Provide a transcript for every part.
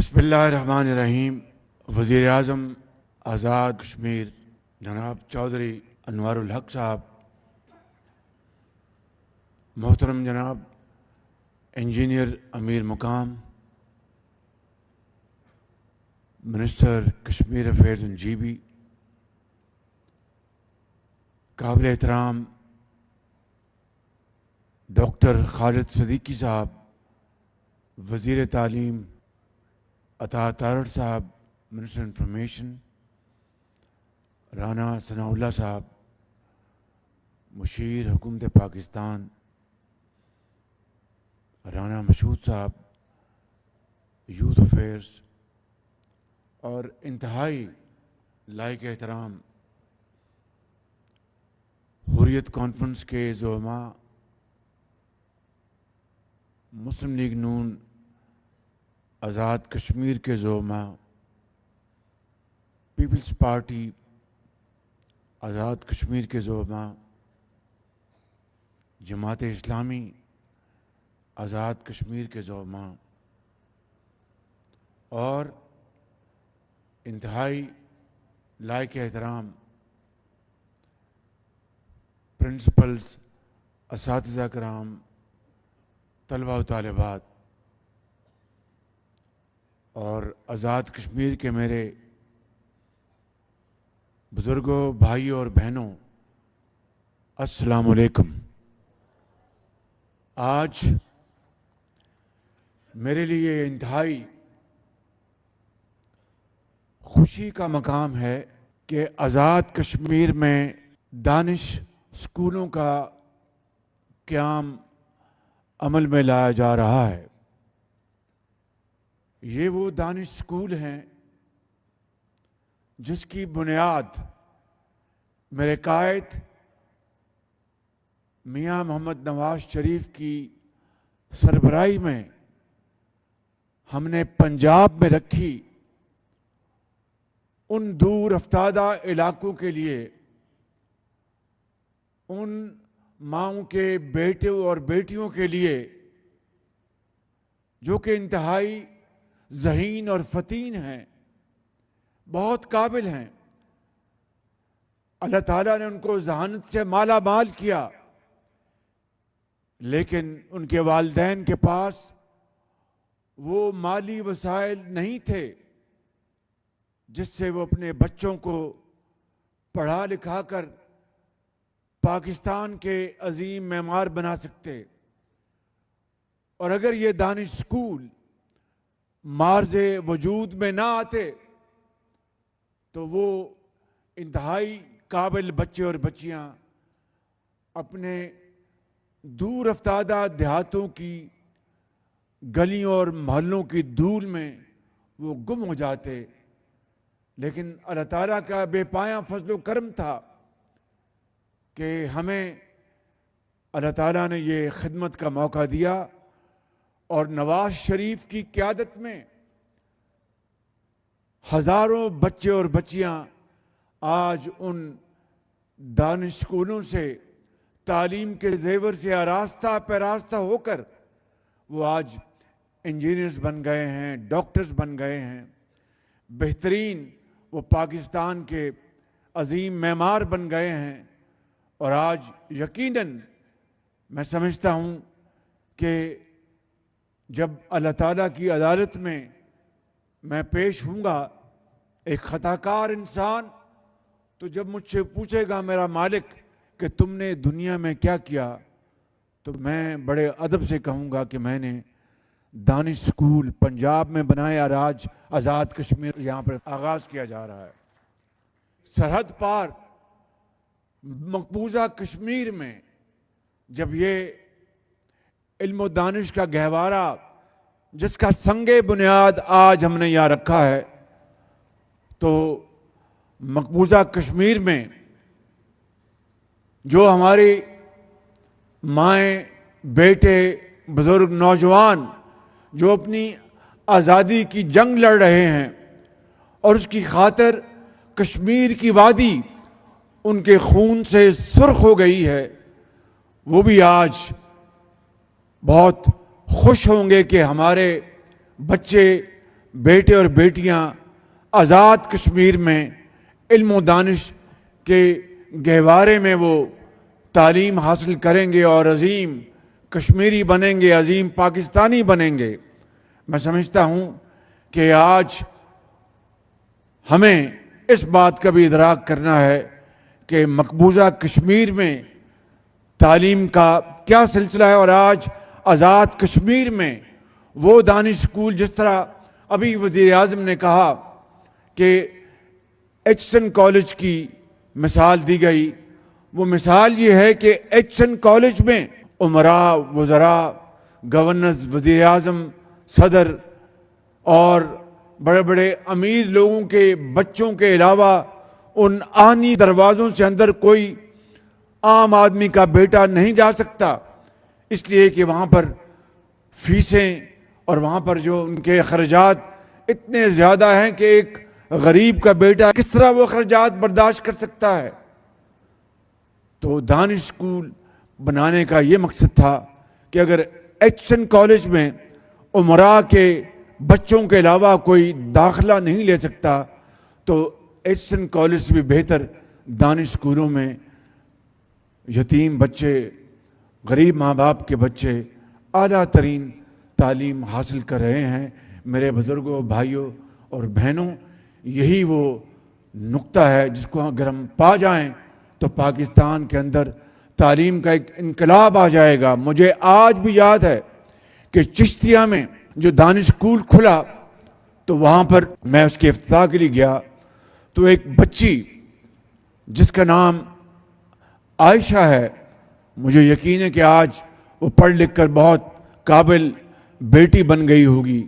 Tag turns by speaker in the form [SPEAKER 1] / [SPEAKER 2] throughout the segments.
[SPEAKER 1] بسم اللہ الرحمن الرحیم۔ وزیر اعظم آزاد کشمیر جناب چودھری انوار الحق صاحب، محترم جناب engineer Amir Muqam, minister Kashmir affairs and G B, قابل احترام ڈاکٹر خالد صدیقی صاحب، وزیر تعلیم عطا تارڑ صاحب، منسٹر انفارمیشن رانا ثناء اللہ صاحب، مشیر حکومت پاکستان رانا مشہود صاحب، یوتھ افیئرز، اور انتہائی لائق احترام حریت کانفرنس کے زعماء، مسلم لیگ نون آزاد کشمیر کے زعماء، پیپلز پارٹی آزاد کشمیر کے زعماء، جماعت اسلامی آزاد کشمیر کے زعماء، اور انتہائی لائق احترام پرنسپلز، اساتذہ کرام، طلباء و طالبات، اور آزاد کشمیر کے میرے بزرگوں، بھائیوں اور بہنوں، السلام علیکم۔ آج میرے لیے انتہائی خوشی کا مقام ہے کہ آزاد کشمیر میں دانش اسکولوں کا قیام عمل میں لایا جا رہا ہے۔ یہ وہ دانش اسکول ہیں جس کی بنیاد میرے قائد میاں محمد نواز شریف کی سربراہی میں ہم نے پنجاب میں رکھی، ان دور افتادہ علاقوں کے لیے، ان ماؤں کے بیٹوں اور بیٹیوں کے لیے جو کہ انتہائی ذہین اور فتین ہیں، بہت قابل ہیں۔ اللہ تعالیٰ نے ان کو ذہانت سے مالا مال کیا، لیکن ان کے والدین کے پاس وہ مالی وسائل نہیں تھے جس سے وہ اپنے بچوں کو پڑھا لکھا کر پاکستان کے عظیم معمار بنا سکتے۔ اور اگر یہ دانش اسکول مارز وجود میں نہ آتے تو وہ انتہائی قابل بچے اور بچیاں اپنے دور افتادہ دیہاتوں کی گلیوں اور محلوں کی دھول میں وہ گم ہو جاتے۔ لیکن اللہ تعالیٰ کا بے پایاں فضل و کرم تھا کہ ہمیں اللہ تعالیٰ نے یہ خدمت کا موقع دیا، اور نواز شریف کی قیادت میں ہزاروں بچے اور بچیاں آج ان دانش اسکولوں سے تعلیم کے زیور سے آراستہ پیراستہ ہو کر وہ آج انجینئرز بن گئے ہیں، ڈاکٹرز بن گئے ہیں، بہترین وہ پاکستان کے عظیم معمار بن گئے ہیں۔ اور آج یقیناً میں سمجھتا ہوں کہ جب اللہ تعالیٰ کی عدالت میں پیش ہوں گا ایک خطا کار انسان، تو جب مجھ سے پوچھے گا میرا مالک کہ تم نے دنیا میں کیا کیا، تو میں بڑے ادب سے کہوں گا کہ میں نے دانش اسکول پنجاب میں بنایا، اور آج آزاد کشمیر یہاں پر آغاز کیا جا رہا ہے۔ سرحد پار مقبوضہ کشمیر میں جب یہ علم و دانش کا گہوارہ جس کا سنگ بنیاد آج ہم نے یہاں رکھا ہے، تو مقبوضہ کشمیر میں جو ہماری مائیں، بیٹے، بزرگ، نوجوان جو اپنی آزادی کی جنگ لڑ رہے ہیں اور اس کی خاطر کشمیر کی وادی ان کے خون سے سرخ ہو گئی ہے، وہ بھی آج بہت خوش ہوں گے کہ ہمارے بچے بیٹے اور بیٹیاں آزاد کشمیر میں علم و دانش کے گہوارے میں وہ تعلیم حاصل کریں گے اور عظیم کشمیری بنیں گے، عظیم پاکستانی بنیں گے۔ میں سمجھتا ہوں کہ آج ہمیں اس بات کا بھی ادراک کرنا ہے کہ مقبوضہ کشمیر میں تعلیم کا کیا سلسلہ ہے، اور آج آزاد کشمیر میں وہ دانش اسکول، جس طرح ابھی وزیر اعظم نے کہا کہ ایچسن کالج کی مثال دی گئی، وہ مثال یہ ہے کہ ایچسن کالج میں امراء، وزراء، گورنرز، وزیر اعظم، صدر اور بڑے بڑے امیر لوگوں کے بچوں کے علاوہ ان آہنی دروازوں سے اندر کوئی عام آدمی کا بیٹا نہیں جا سکتا، اس لیے کہ وہاں پر فیسیں اور وہاں پر جو ان کے اخراجات اتنے زیادہ ہیں کہ ایک غریب کا بیٹا کس طرح وہ اخراجات برداشت کر سکتا ہے۔ تو دانش اسکول بنانے کا یہ مقصد تھا کہ اگر ایچسن کالج میں امراء کے بچوں کے علاوہ کوئی داخلہ نہیں لے سکتا تو ایچسن کالج سے بھی بہتر دانش اسکولوں میں یتیم بچے، غریب ماں باپ کے بچے اعلیٰ ترین تعلیم حاصل کر رہے ہیں۔ میرے بزرگوں، بھائیوں اور بہنوں، یہی وہ نقطہ ہے جس کو اگر ہم پا جائیں تو پاکستان کے اندر تعلیم کا ایک انقلاب آ جائے گا۔ مجھے آج بھی یاد ہے کہ چشتیہ میں جو دانش اسکول کھلا تو وہاں پر میں اس کے افتتاح کے لیے گیا تو ایک بچی جس کا نام عائشہ ہے، مجھے یقین ہے کہ آج وہ پڑھ لکھ کر بہت قابل بیٹی بن گئی ہوگی۔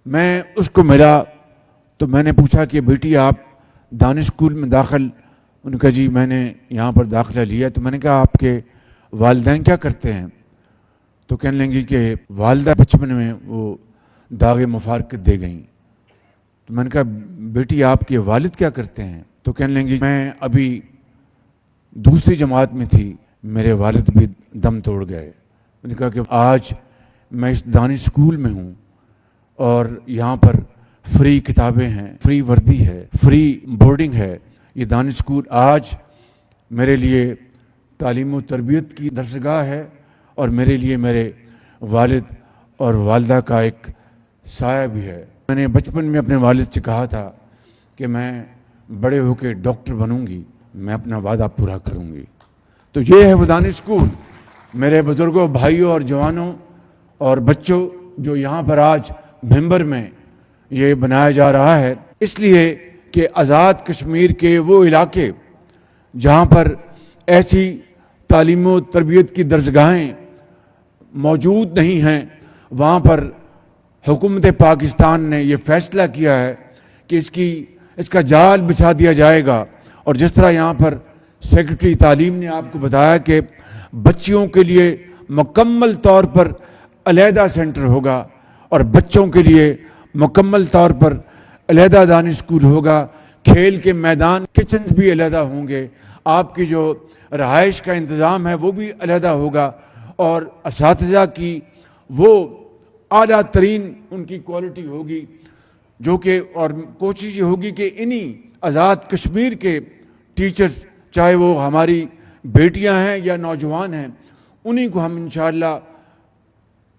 [SPEAKER 1] میں اس کو ملا تو میں نے پوچھا کہ بیٹی آپ دانش اسکول میں داخل، انہوں نے کہا جی میں نے یہاں پر داخلہ لیا۔ تو میں نے کہا آپ کے والدین کیا کرتے ہیں؟ تو کہنے لگی کہ والدہ بچپن میں وہ داغ مفارقت دے گئیں۔ تو میں نے کہا بیٹی آپ کے والد کیا کرتے ہیں؟ تو کہنے لگی میں ابھی دوسری جماعت میں تھی، میرے والد بھی دم توڑ گئے۔ میں نے کہا کہ آج میں اس دانش اسکول میں ہوں اور یہاں پر فری کتابیں ہیں، فری وردی ہے، فری بورڈنگ ہے۔ یہ دانش اسکول آج میرے لیے تعلیم و تربیت کی درسگاہ ہے اور میرے لیے میرے والد اور والدہ کا ایک سایہ بھی ہے۔ میں نے بچپن میں اپنے والد سے کہا تھا کہ میں بڑے ہو کے ڈاکٹر بنوں گی، میں اپنا وعدہ پورا کروں گی۔ تو یہ ہے وہ دانش اسکول، میرے بزرگوں، بھائیوں اور جوانوں اور بچوں، جو یہاں پر آج بھمبر میں یہ بنایا جا رہا ہے، اس لیے کہ آزاد کشمیر کے وہ علاقے جہاں پر ایسی تعلیم و تربیت کی درسگاہیں موجود نہیں ہیں، وہاں پر حکومت پاکستان نے یہ فیصلہ کیا ہے کہ اس کا جال بچھا دیا جائے گا۔ اور جس طرح یہاں پر سیکرٹری تعلیم نے آپ کو بتایا کہ بچیوں کے لیے مکمل طور پر علیحدہ سینٹر ہوگا اور بچوں کے لیے مکمل طور پر علیحدہ دانش اسکول ہوگا، کھیل کے میدان، کچنز بھی علیحدہ ہوں گے، آپ کی جو رہائش کا انتظام ہے وہ بھی علیحدہ ہوگا، اور اساتذہ کی وہ اعلیٰ ترین ان کی کوالٹی ہوگی، جو کہ اور کوشش یہ ہوگی کہ انہی آزاد کشمیر کے ٹیچرز، چاہے وہ ہماری بیٹیاں ہیں یا نوجوان ہیں، انہی کو ہم انشاءاللہ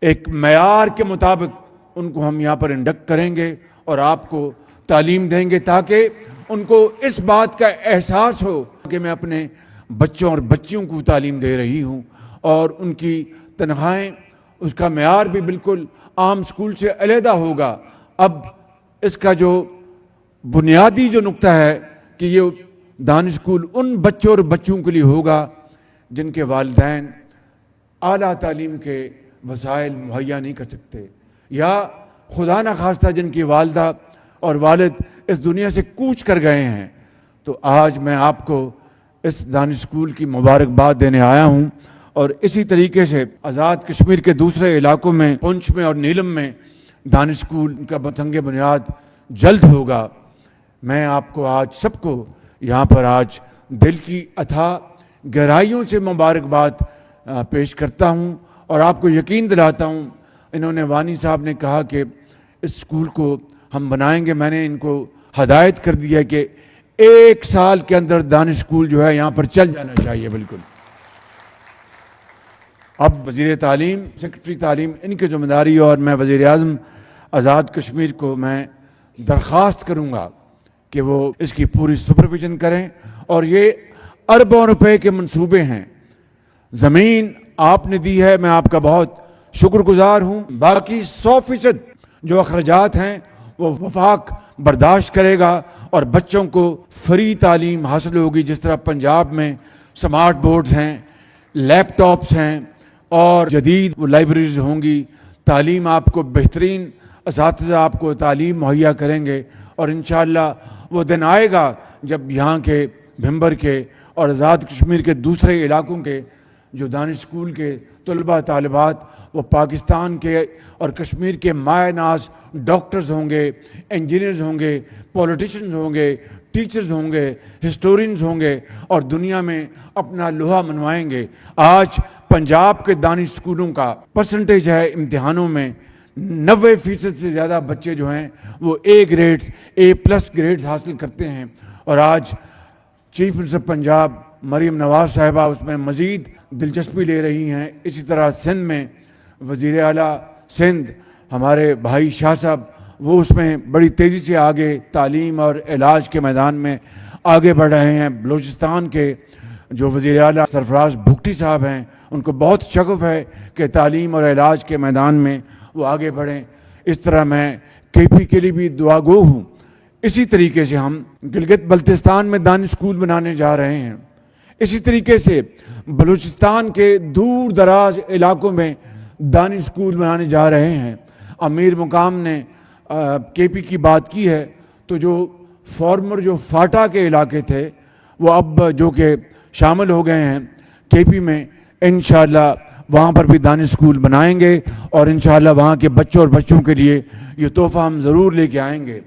[SPEAKER 1] ایک معیار کے مطابق ان کو ہم یہاں پر انڈکٹ کریں گے اور آپ کو تعلیم دیں گے، تاکہ ان کو اس بات کا احساس ہو کہ میں اپنے بچوں اور بچیوں کو تعلیم دے رہی ہوں، اور ان کی تنخواہیں، اس کا معیار بھی بالکل عام اسکول سے علیحدہ ہوگا۔ اب اس کا جو بنیادی جو نقطہ ہے کہ یہ دانش اسکول ان بچوں اور بچوں کے لیے ہوگا جن کے والدین اعلیٰ تعلیم کے وسائل مہیا نہیں کر سکتے، یا خدا نخواستہ جن کی والدہ اور والد اس دنیا سے کوچ کر گئے ہیں۔ تو آج میں آپ کو اس دانش اسکول کی مبارکباد دینے آیا ہوں، اور اسی طریقے سے آزاد کشمیر کے دوسرے علاقوں میں، پونچھ میں اور نیلم میں دانش اسکول کا سنگ بنیاد جلد ہوگا۔ میں آپ کو آج سب کو یہاں پر آج دل کی اتھا گہرائیوں سے مبارکباد پیش کرتا ہوں، اور آپ کو یقین دلاتا ہوں، انہوں نے وانی صاحب نے کہا کہ اس اسکول کو ہم بنائیں گے. میں نے ان کو ہدایت کر دیا کہ 1 سال کے اندر دانش اسکول جو ہے یہاں پر چل جانا چاہیے. بالکل. اب وزیر تعلیم، سیکرٹری تعلیم، ان کی ذمہ داری، اور میں وزیر اعظم آزاد کشمیر کو میں درخواست کروں گا کہ وہ اس کی پوری سپرویژن کریں. اور یہ اربوں روپے کے منصوبے ہیں. زمین آپ نے دی ہے، میں آپ کا بہت شکر گزار ہوں. باقی 100% جو اخراجات ہیں وہ وفاق برداشت کرے گا اور بچوں کو فری تعلیم حاصل ہوگی. جس طرح پنجاب میں سمارٹ بورڈز ہیں، لیپ ٹاپس ہیں اور جدید لائبریریز ہوں گی. تعلیم آپ کو بہترین اساتذہ آپ کو تعلیم مہیا کریں گے. اور انشاءاللہ وہ دن آئے گا جب یہاں کے بھمبر کے اور آزاد کشمیر کے دوسرے علاقوں کے جو دانش اسکول کے طلباء طالبات وہ پاکستان کے اور کشمیر کے مایہ ناز ڈاکٹرز ہوں گے، انجینئرز ہوں گے، پولیٹیشنز ہوں گے، ٹیچرز ہوں گے، ہسٹورینز ہوں گے اور دنیا میں اپنا لوہا منوائیں گے. آج پنجاب کے دانش اسکولوں کا پرسنٹیج ہے امتحانوں میں 90% سے زیادہ بچے جو ہیں وہ A+ گریڈز حاصل کرتے ہیں. اور آج چیف منسٹر پنجاب مریم نواز صاحبہ اس میں مزید دلچسپی لے رہی ہیں. اسی طرح سندھ میں وزیر اعلیٰ سندھ ہمارے بھائی شاہ صاحب وہ اس میں بڑی تیزی سے آگے تعلیم اور علاج کے میدان میں آگے بڑھ رہے ہیں. بلوچستان کے جو وزیر اعلیٰ سرفراز بھگٹی صاحب ہیں ان کو بہت شغف ہے کہ تعلیم اور علاج کے میدان میں وہ آگے بڑھیں. اس طرح میں KP کے لیے بھی دعا گو ہوں. اسی طریقے سے ہم گلگت بلتستان میں دانش اسکول بنانے جا رہے ہیں. اسی طریقے سے بلوچستان کے دور دراز علاقوں میں دانش اسکول بنانے جا رہے ہیں. امیر مقام نے KP کی بات کی ہے تو جو فارمر جو فاٹا کے علاقے تھے وہ اب جو کہ شامل ہو گئے ہیں KP میں، انشاءاللہ وہاں پر بھی دانش اسکول بنائیں گے اور انشاءاللہ وہاں کے بچوں اور بچوں کے لیے یہ تحفہ ہم ضرور لے کے آئیں گے.